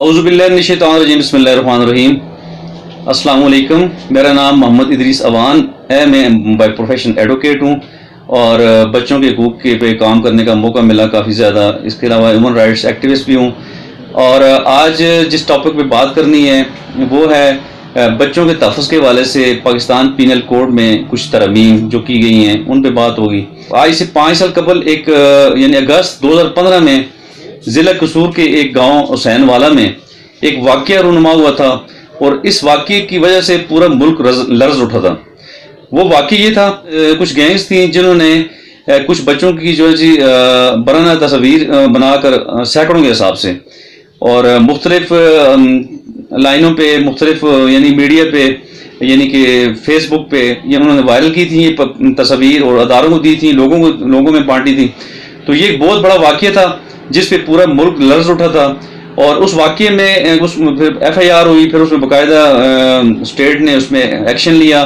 اعوذ باللہ من الشیطان الرجیم، بسم اللہ الرحمن الرحیم۔ السلام علیکم، میرا نام محمد ادریس اوان ہے۔ میں بائی پروفیشن ایڈوکیٹ ہوں اور بچوں کے حقوق کے پہ کام کرنے کا موقع ملا کافی زیادہ۔ اس کے علاوہ ہیومن رائٹس ایکٹیوسٹ بھی ہوں، اور آج جس ٹاپک پہ بات کرنی ہے وہ ہے بچوں کے تحفظ کے حوالے سے پاکستان پینل کوڈ میں کچھ ترامیم جو کی گئی ہیں ان پہ بات ہوگی۔ آج سے 5 سال قبل ایک یعنی اگست 2015 میں ضلع قصور کے ایک گاؤں حسین والا میں ایک واقعہ رونما ہوا تھا، اور اس واقعے کی وجہ سے پورا ملک لرز اٹھا تھا۔ وہ واقعہ یہ تھا، کچھ گینگز تھیں جنہوں نے کچھ بچوں کی جو ہے جی برہنہ تصاویر بنا کر سینکڑوں کے حساب سے اور مختلف لائنوں پہ، مختلف یعنی میڈیا پہ، یعنی کہ فیس بک پہ یہ انہوں نے وائرل کی تھی یہ تصاویر، اور اداروں کو دی تھی، لوگوں میں بانٹی تھی۔ تو یہ ایک بہت بڑا واقعہ تھا جس پہ پورا ملک لرز اٹھا تھا، اور اس واقعے میں ایف آئی آر ہوئی، پھر اس میں باقاعدہ اسٹیٹ نے اس میں ایکشن لیا،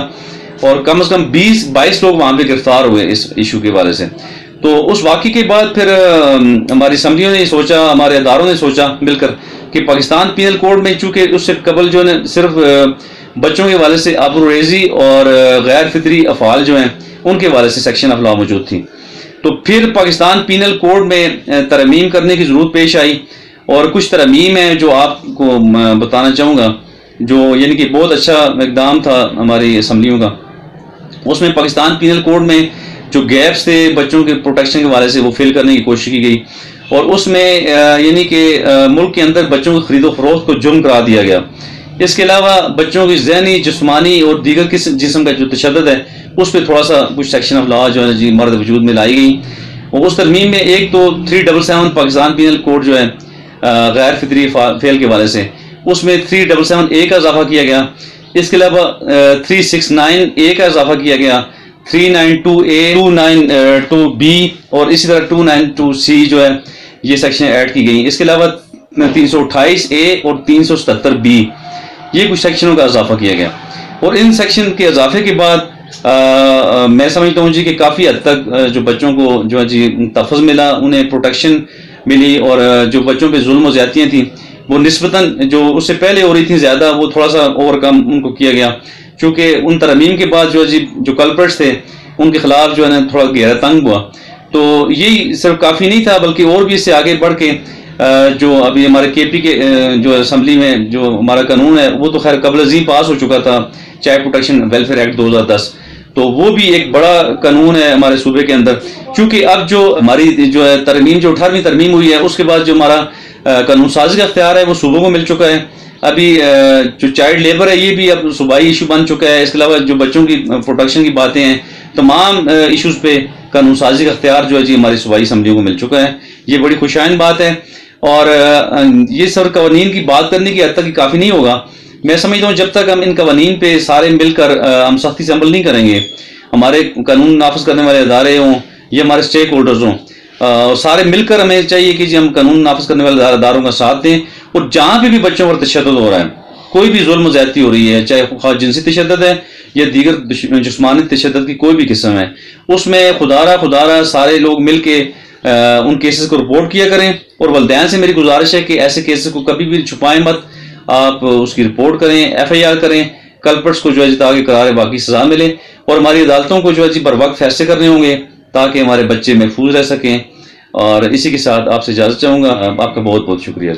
اور کم از کم 20-22 لوگ وہاں پہ گرفتار ہوئے اس ایشو کے حوالے سے۔ تو اس واقعے کے بعد پھر ہماری اسمبلیوں نے سوچا، ہمارے اداروں نے سوچا مل کر کہ پاکستان پینل کوڈ میں چونکہ اس سے قبل جو ہے صرف بچوں کے حوالے سے آبروریزی اور غیر فطری افعال جو ہیں ان کے حوالے سے سیکشن آف لا موجود تھی، تو پھر پاکستان پینل کوڈ میں ترمیم کرنے کی ضرورت پیش آئی، اور کچھ ترمیم ہیں جو آپ کو بتانا چاہوں گا، جو یعنی کہ بہت اچھا اقدام تھا ہماری اسمبلیوں کا۔ اس میں پاکستان پینل کوڈ میں جو گیپس تھے بچوں کے پروٹیکشن کے حوالے سے وہ فل کرنے کی کوشش کی گئی، اور اس میں یعنی کہ ملک کے اندر بچوں کی خرید و فروخت کو جرم قرار دیا گیا۔ اس کے علاوہ بچوں کی ذہنی، جسمانی اور دیگر جسم کا جو تشدد ہے اس پہ تھوڑا سا کچھ سیکشن آف لا جو ہے جی مرد وجود میں لائی گئی، اور اس ترمیم میں ایک تو 377 پاکستان پینل کوڈ جو ہے غیر فطری فعل کے حوالے سے، اس میں 377A کا اضافہ کیا گیا۔ اس کے علاوہ 369A کا اضافہ کیا گیا، 392A، 292B اور اسی طرح 292C جو ہے یہ سیکشن ایڈ کی گئی۔ اس کے علاوہ 328A اور 377B یہ کچھ سیکشنوں کا اضافہ کیا گیا، اور ان سیکشن کے اضافے کے بعد میں سمجھتا ہوں جی کہ کافی حد تک جو بچوں کو جو ہے جی تحفظ ملا، انہیں پروٹیکشن ملی، اور جو بچوں پہ ظلم و زیادتیاں تھیں وہ نسبتاً جو اس سے پہلے ہو رہی تھیں زیادہ، وہ تھوڑا سا اوور کم ان کو کیا گیا، چونکہ ان ترمیم کے بعد جو ہے جی جو کلپرٹس تھے ان کے خلاف جو ہے نا تھوڑا گہرا تنگ ہوا۔ تو یہی صرف کافی نہیں تھا، بلکہ اور بھی اس سے آگے بڑھ کے جو ابھی ہمارے کے پی کے جو اسمبلی میں جو ہمارا قانون ہے وہ تو خیر قبل ازیں پاس ہو چکا تھا، چائلڈ پروٹیکشن ویلفیئر ایکٹ 2010، تو وہ بھی ایک بڑا قانون ہے ہمارے صوبے کے اندر۔ چونکہ اب جو ہماری جو ہے ترمیم، جو 18ویں ترمیم ہوئی ہے، اس کے بعد جو ہمارا قانون سازی کا اختیار ہے وہ صوبوں کو مل چکا ہے۔ ابھی جو چائلڈ لیبر ہے یہ بھی اب صوبائی ایشو بن چکا ہے۔ اس کے علاوہ جو بچوں کی پروٹیکشن کی باتیں ہیں، تمام ایشوز پہ قانون سازی کا اختیار جو ہے جی ہماری صوبائی اسمبلیوں کو مل چکا ہے۔ یہ بڑی خوشائن بات ہے، اور یہ سر قوانین کی بات کرنے کی حد تک کافی نہیں ہوگا۔ میں سمجھتا ہوں جب تک ہم ان قوانین پہ سارے مل کر ہم سختی سے عمل نہیں کریں گے، ہمارے قانون نافذ کرنے والے ادارے ہوں یا ہمارے اسٹیک ہولڈرز ہوں، سارے مل کر ہمیں چاہیے کہ جی ہم قانون نافذ کرنے والے اداروں کا ساتھ دیں، اور جہاں پہ بھی بچوں پر تشدد ہو رہا ہے، کوئی بھی ظلم و زیادتی ہو رہی ہے، چاہے خواہ جنسی تشدد ہے یا دیگر جسمانی تشدد کی کوئی بھی قسم ہے، اس میں خدارہ سارے لوگ مل کے ان کیسز کو رپورٹ کیا کریں، اور والدین سے میری گزارش ہے کہ ایسے کیسز کو کبھی بھی چھپائیں مت، آپ اس کی رپورٹ کریں، ایف آئی آر کریں، کلپرٹس کو جو ہے تاکہ قرار باقی سزا ملے، اور ہماری عدالتوں کو جو ہے جی بر وقت فیصلے کرنے ہوں گے تاکہ ہمارے بچے محفوظ رہ سکیں۔ اور اسی کے ساتھ آپ سے اجازت چاہوں گا، آپ کا بہت بہت شکریہ۔